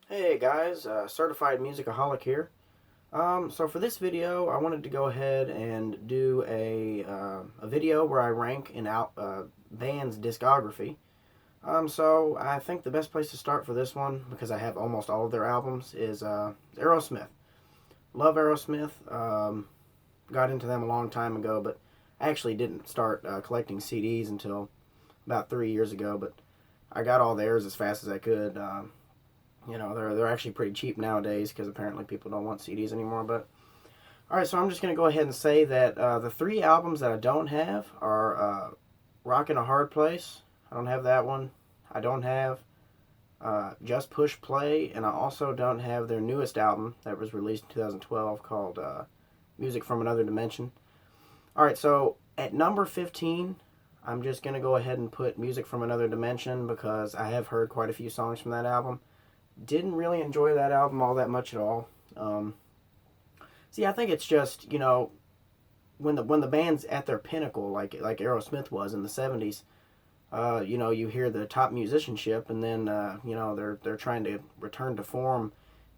Hey guys, Certified Musicaholic here. So for this video, I wanted to go ahead and do a video where I rank an band's discography. So I think the best place to start for this one, because I have almost all of their albums, is Aerosmith. Love Aerosmith. Got into them a long time ago, but I actually didn't start collecting CDs until about 3 years ago. But I got all theirs as fast as I could. They're actually pretty cheap nowadays because apparently people don't want CDs anymore. But all right, so I'm just gonna go ahead and say that the three albums that I don't have are "Rock in a Hard Place." I don't have that one. I don't have "Just Push Play," and I also don't have their newest album that was released in 2012 called "Music from Another Dimension." All right, so at number 15, I'm just gonna go ahead and put "Music from Another Dimension" because I have heard quite a few songs from that album. Didn't really enjoy that album all that much at all. See, I think it's just when the band's at their pinnacle, like Aerosmith was in the '70s. You hear the top musicianship, and then they're trying to return to form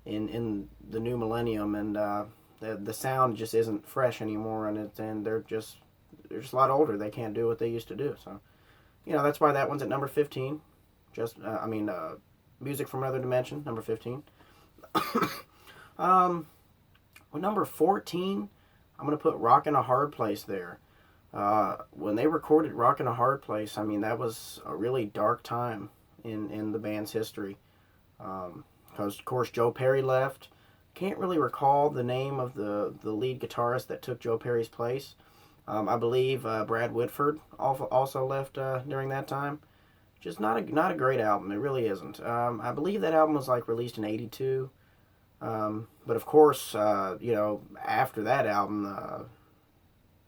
in the new millennium, and the sound just isn't fresh anymore, and they're just a lot older. They can't do what they used to do. So that's why that one's at number 15. Music from Another Dimension, number 15. Number 14, I'm going to put Rock in a Hard Place there. When they recorded Rock in a Hard Place, I mean, that was a really dark time in the band's history. Because, of course, Joe Perry left. Can't really recall the name of the lead guitarist that took Joe Perry's place. I believe Brad Whitford also left during that time. Just not a great album. It really isn't. I believe that album was released in '82. But of course, after that album,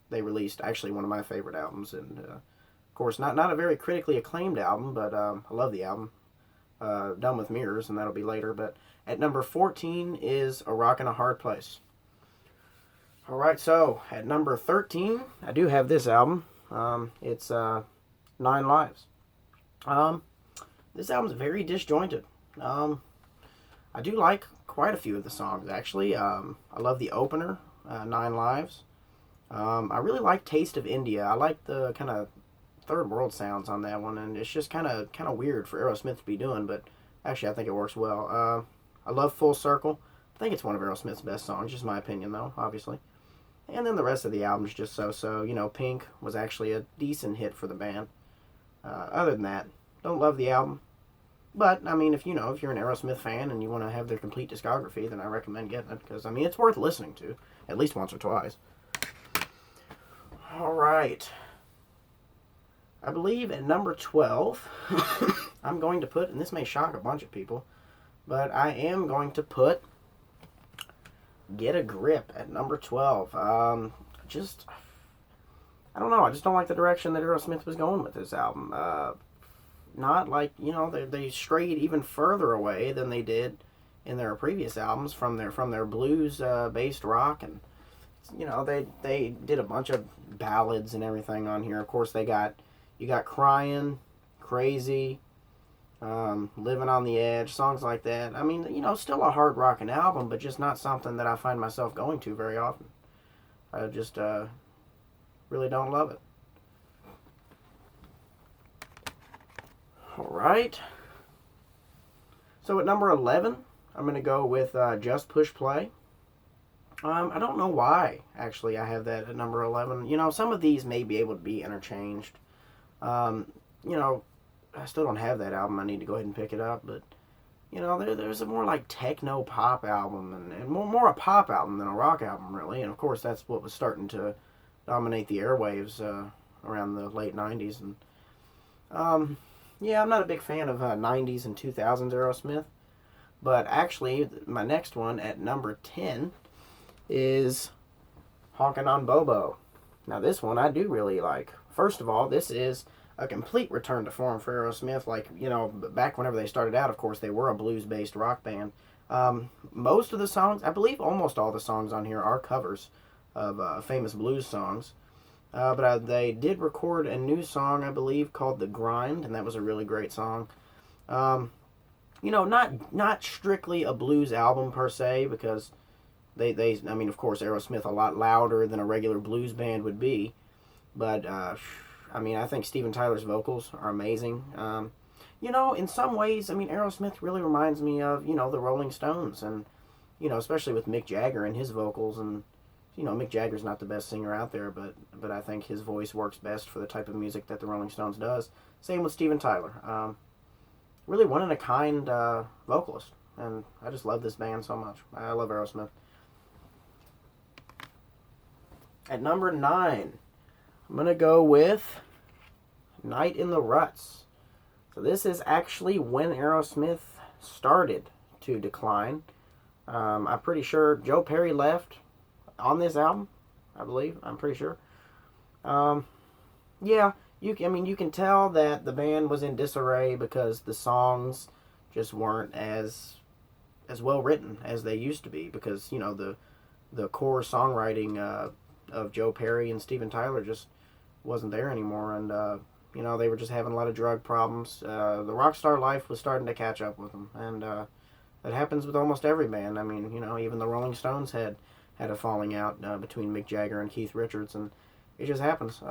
they released actually one of my favorite albums, and of course, not a very critically acclaimed album, but I love the album. Done with Mirrors, and that'll be later. But at number 14 is A Rock in a Hard Place. All right, so at number 13, I do have this album. It's Nine Lives. Um, this album's very disjointed. I do like quite a few of the songs, actually. I love the opener, Nine Lives. I really like Taste of India. I like the kind of third world sounds on that one, and it's just kind of weird for Aerosmith to be doing, but actually I think it works well. I love Full Circle. I think it's one of Aerosmith's best songs, just my opinion though, obviously. And then the rest of the album's just so. Pink was actually a decent hit for the band. Other than that, don't love the album. But I mean, if you're an Aerosmith fan and you want to have their complete discography, then I recommend getting it because I mean it's worth listening to at least once or twice. All right, I believe at number 12, I'm going to put, and this may shock a bunch of people, but I am going to put Get a Grip at number 12. Just I don't know. I just don't like the direction that Aerosmith was going with this album. Not like they strayed even further away than they did in their previous albums from their blues based rock, and they did a bunch of ballads and everything on here. Of course, you got Crying, Crazy, Living on the Edge, songs like that. I mean, still a hard rocking album, but just not something that I find myself going to very often. I just really don't love it. All right. So at number 11, I'm going to go with Just Push Play. I don't know why, actually, I have that at number 11. Some of these may be able to be interchanged. Um, I still don't have that album. I need to go ahead and pick it up. But, there's a more like techno pop album and more a pop album than a rock album, really. And, of course, that's what was starting to dominate the airwaves around the late 90s. And, yeah, I'm not a big fan of 90s and 2000s Aerosmith. But actually, my next one at number 10 is Honkin' on Bobo. Now, this one I do really like. First of all, this is a complete return to form for Aerosmith. Back whenever they started out, of course, they were a blues-based rock band. Most of the songs, I believe almost all the songs on here are covers of famous blues songs. But they did record a new song, I believe, called The Grind, and that was a really great song. not strictly a blues album per se, because I mean, of course, Aerosmith a lot louder than a regular blues band would be, but I mean, I think Steven Tyler's vocals are amazing. In some ways, I mean, Aerosmith really reminds me of the Rolling Stones, and especially with Mick Jagger and his vocals. And Mick Jagger's not the best singer out there, but I think his voice works best for the type of music that the Rolling Stones does. Same with Steven Tyler. Really one in a kind vocalist, and I just love this band so much. I love Aerosmith. At number 9, I'm gonna go with Night in the Ruts. So this is actually when Aerosmith started to decline. I'm pretty sure Joe Perry left on this album, I believe. I'm pretty sure. Yeah, you can tell that the band was in disarray because the songs just weren't as well written as they used to be, because the core songwriting of Joe Perry and Steven Tyler just wasn't there anymore, and they were just having a lot of drug problems. The rock star life was starting to catch up with them, and that happens with almost every band. I mean, even the Rolling Stones had a falling out between Mick Jagger and Keith Richards, and it just happens.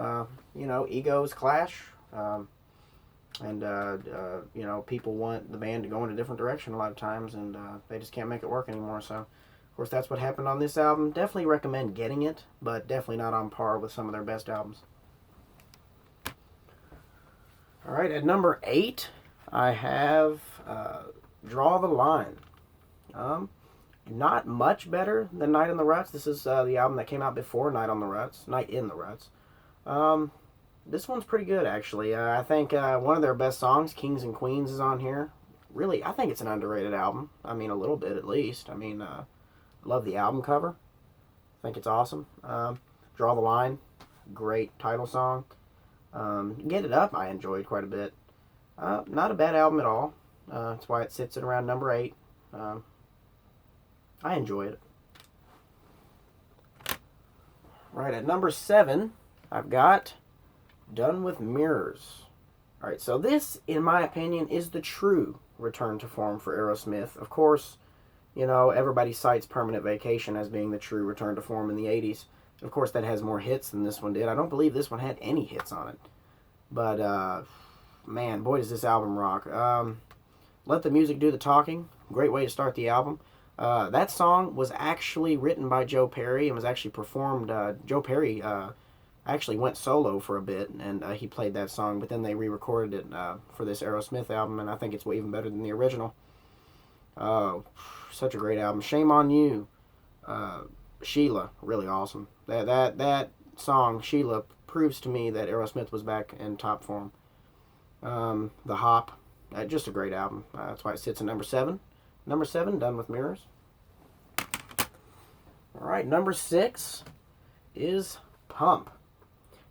Egos clash, and people want the band to go in a different direction a lot of times, and they just can't make it work anymore. So, of course, that's what happened on this album. Definitely recommend getting it, but definitely not on par with some of their best albums. All right, at number 8, I have Draw the Line. Not much better than Night in the Ruts. This is the album that came out before Night in the Ruts. This one's pretty good, actually. I think one of their best songs, Kings and Queens, is on here. Really, I think it's an underrated album. I mean, a little bit at least. I mean, love the album cover. I think it's awesome. Draw the Line, great title song. Get It Up, I enjoyed quite a bit. Not a bad album at all. That's why it sits at around number 8. I enjoy it. Right, at number 7, I've got Done with Mirrors. Alright, so this, in my opinion, is the true return to form for Aerosmith. Of course, everybody cites Permanent Vacation as being the true return to form in the 80s. Of course, that has more hits than this one did. I don't believe this one had any hits on it. But, man, boy, does this album rock. Let the Music Do the Talking. Great way to start the album. That song was actually written by Joe Perry and was actually performed. Joe Perry actually went solo for a bit, and he played that song, but then they re-recorded it for this Aerosmith album, and I think it's way even better than the original. Such a great album. Shame on You. Sheila, really awesome. That song, Sheila, proves to me that Aerosmith was back in top form. The Hop, just a great album. That's why it sits at number 7. Number 7, Done with Mirrors. Alright, number 6 is Pump.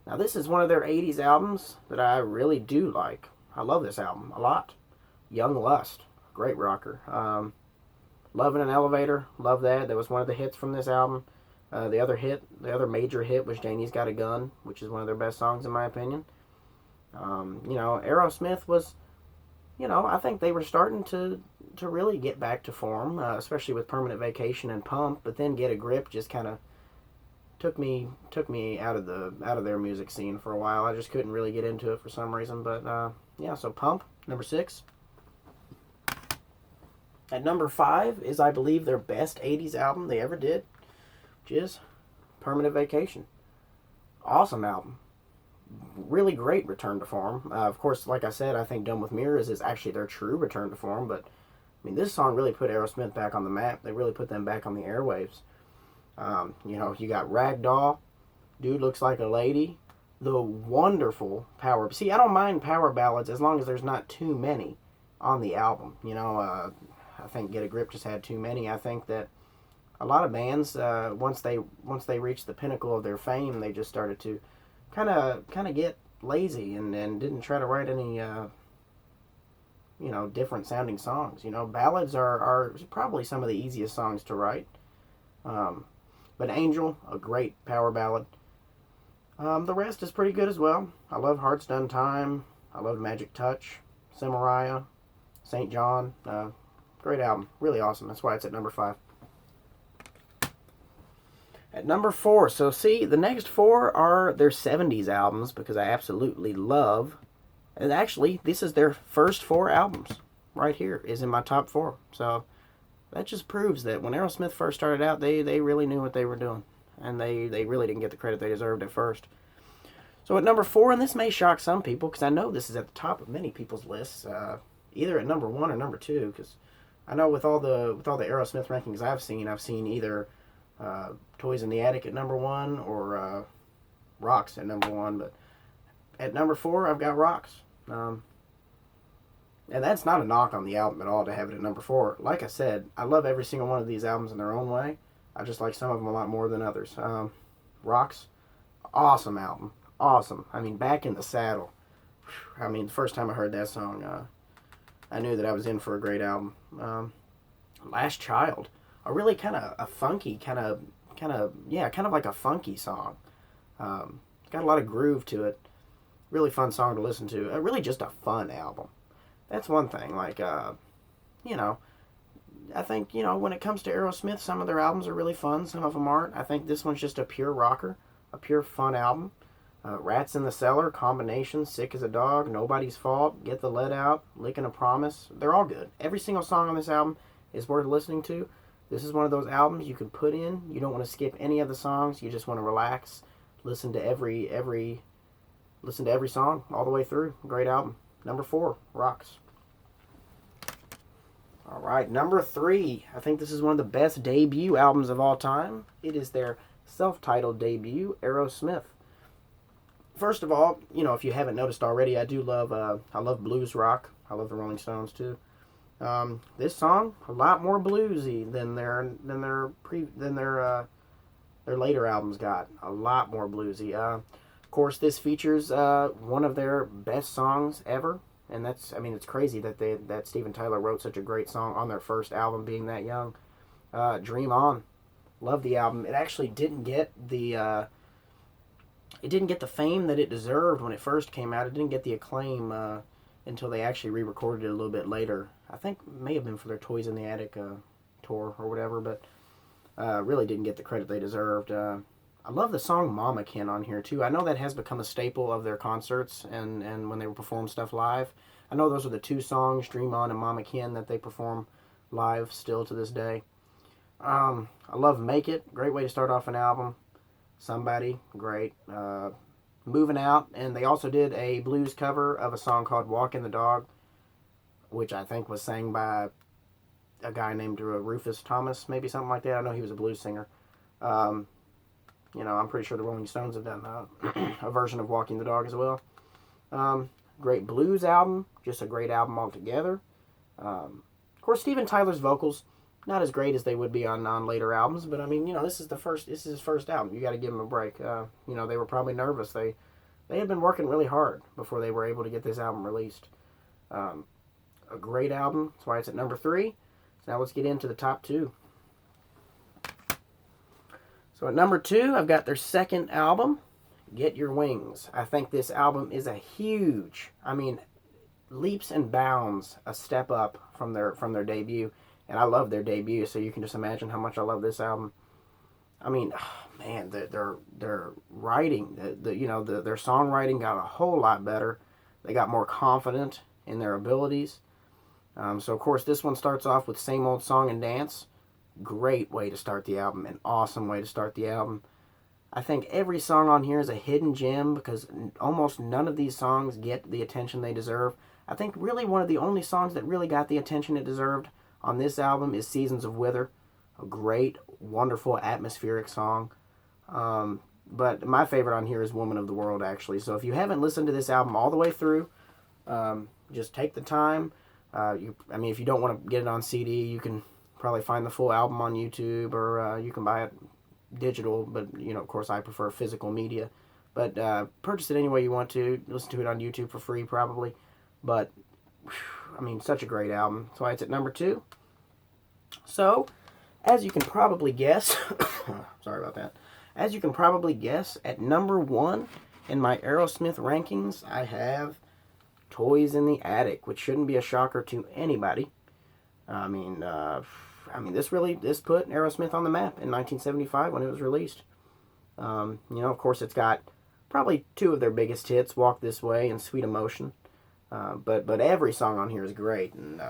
Now this is one of their 80s albums that I really do like. I love this album a lot. Young Lust, great rocker. Love in an Elevator, love that. That was one of the hits from this album. The other major hit was Janie's Got a Gun, which is one of their best songs in my opinion. Aerosmith was, I think they were starting to really get back to form, especially with Permanent Vacation and Pump. But then Get a Grip just kind of took me out of their music scene for a while. I just couldn't really get into it for some reason. But so Pump, number 6. At number 5 is, I believe, their best 80s album they ever did, which is Permanent Vacation. Awesome album. Really great return to form. Of course, like I said, I think Done with Mirrors is actually their true return to form, but I mean, this song really put Aerosmith back on the map. They really put them back on the airwaves. You got Ragdoll, Dude Looks Like a Lady, the wonderful power. See, I don't mind power ballads as long as there's not too many on the album. I think Get a Grip just had too many. I think that a lot of bands, once they reached the pinnacle of their fame, they just started to kind of get lazy and didn't try to write any different sounding songs. Ballads are probably some of the easiest songs to write. But Angel, a great power ballad. The rest is pretty good as well. I love Heart's Done Time. I love Magic Touch, Cimaraya, St. John. Great album. Really awesome. That's why it's at number 5. At number 4, so see, the next 4 are their 70s albums because I absolutely love, and actually, this is their first 4 albums. Right here is in my top 4. So that just proves that when Aerosmith first started out, they really knew what they were doing. And they really didn't get the credit they deserved at first. So at number 4, and this may shock some people because I know this is at the top of many people's lists, either at number 1 or number 2, because I know with all the Aerosmith rankings I've seen either Toys in the Attic at number 1 or Rocks at number 1. But at number 4, I've got Rocks. And that's not a knock on the album at all to have it at number 4. Like I said, I love every single one of these albums in their own way. I just like some of them a lot more than others. Rocks, awesome album. Awesome. I mean, Back in the Saddle. I mean, the first time I heard that song, I knew that I was in for a great album. Last Child, a really kind of a funky, kind of like a funky song. Got a lot of groove to it. Really fun song to listen to. Really just a fun album. That's one thing. Like, you know, I think, you know, when it comes to Aerosmith, some of their albums are really fun. Some of them aren't. I think this one's just a pure rocker, a pure fun album. Rats in the Cellar, Combination, Sick as a Dog, Nobody's Fault, Get the Lead Out, Lickin' a Promise. They're all good. Every single song on this album is worth listening to. This is one of those albums you can put in. You don't want to skip any of the songs. You just want to relax. Listen to every song all the way through. Great album. Number 4, Rocks. All right, number 3. I think this is one of the best debut albums of all time. It is their self-titled debut, Aerosmith. First of all, you know, if you haven't noticed already, I love blues rock. I love the Rolling Stones too. This song, a lot more bluesy than their later albums got. A lot more bluesy. Of course, this features one of their best songs ever, and that's, I mean, it's crazy that Steven Tyler wrote such a great song on their first album, being that young. Dream On, love the album. It actually didn't get the fame that it deserved when it first came out. It didn't get the acclaim until they actually re-recorded it a little bit later. I think it may have been for their Toys in the Attic tour or whatever, but really didn't get the credit they deserved. I love the song Mama Ken on here too. I know that has become a staple of their concerts and when they perform stuff live. I know those are the 2 songs, Dream On and Mama Ken, that they perform live still to this day. I love Make It, great way to start off an album. Somebody, great. Moving Out, and they also did a blues cover of a song called Walking the Dog, which I think was sang by a guy named Rufus Thomas, maybe something like that. I know he was a blues singer. You know, I'm pretty sure the Rolling Stones have done a version of Walking the Dog as well. Great blues album, just a great album altogether. Of course, Steven Tyler's vocals, not as great as they would be on later albums, but I mean, you know, this is his first album. You got to give him a break. You know, they were probably nervous. They had been working really hard before they were able to get this album released. A great album. That's why it's at number 3. So now let's get into the top 2. So at number 2, I've got their second album, Get Your Wings. I think this album is a huge, I mean, leaps and bounds a step up from their debut. And I love their debut, so you can just imagine how much I love this album. I mean, oh, man, their writing, their songwriting got a whole lot better. They got more confident in their abilities. So of course, this one starts off with Same Old Song and Dance. Great way to start the album, an awesome way to start the album. I think every song on here is a hidden gem because almost none of these songs get the attention they deserve. I think really one of the only songs that really got the attention it deserved on this album is Seasons of Wither, a great, wonderful, atmospheric song. But my favorite on here is Woman of the World, actually. So if you haven't listened to this album all the way through, just take the time. If you don't want to get it on CD, you can probably find the full album on YouTube, or you can buy it digital. But, you know, of course, I prefer physical media. But purchase it any way you want to. Listen to it on YouTube for free, probably. But I mean, such a great album. That's why it's at number 2. So, as you can probably guess, sorry about that. As you can probably guess, at number 1 in my Aerosmith rankings, I have Toys in the Attic, which shouldn't be a shocker to anybody. This put Aerosmith on the map in 1975 when it was released. Of course, it's got probably two of their biggest hits, "Walk This Way" and "Sweet Emotion." But every song on here is great, and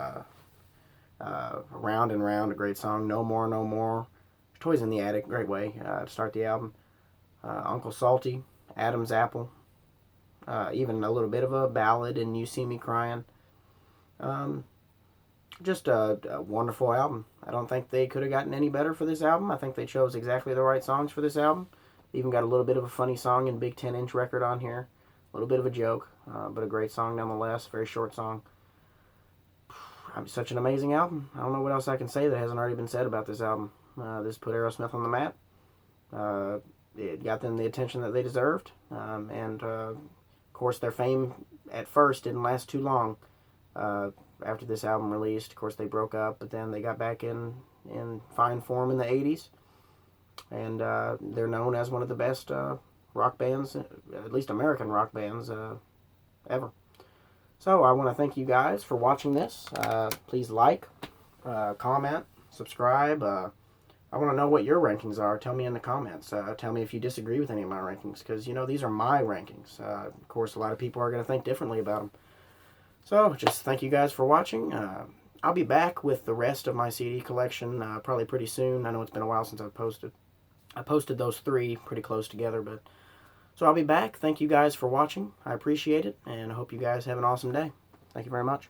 "Round and Round," a great song. "No More, No More," "Toys in the Attic," great way to start the album. "Uncle Salty," "Adam's Apple," even a little bit of a ballad in "You See Me Crying." Just a wonderful album. I don't think they could have gotten any better for this album. I think they chose exactly the right songs for this album. Even got a little bit of a funny song in "Big 10-Inch Record" on here. A little bit of a joke, but a great song nonetheless. Very short song. Such an amazing album. I don't know what else I can say that hasn't already been said about this album. This put Aerosmith on the map. It got them the attention that they deserved. Of course, their fame at first didn't last too long. After this album released, of course, they broke up, but then they got back in fine form in the 80s. And they're known as one of the best rock bands, at least American rock bands, ever. So I want to thank you guys for watching this. Please like, comment, subscribe. I want to know what your rankings are. Tell me in the comments. Tell me if you disagree with any of my rankings, because, these are my rankings. Of course, a lot of people are going to think differently about them. So, just thank you guys for watching. I'll be back with the rest of my CD collection probably pretty soon. I know it's been a while since I've posted. I posted those 3 pretty close together, but so I'll be back. Thank you guys for watching. I appreciate it, and I hope you guys have an awesome day. Thank you very much.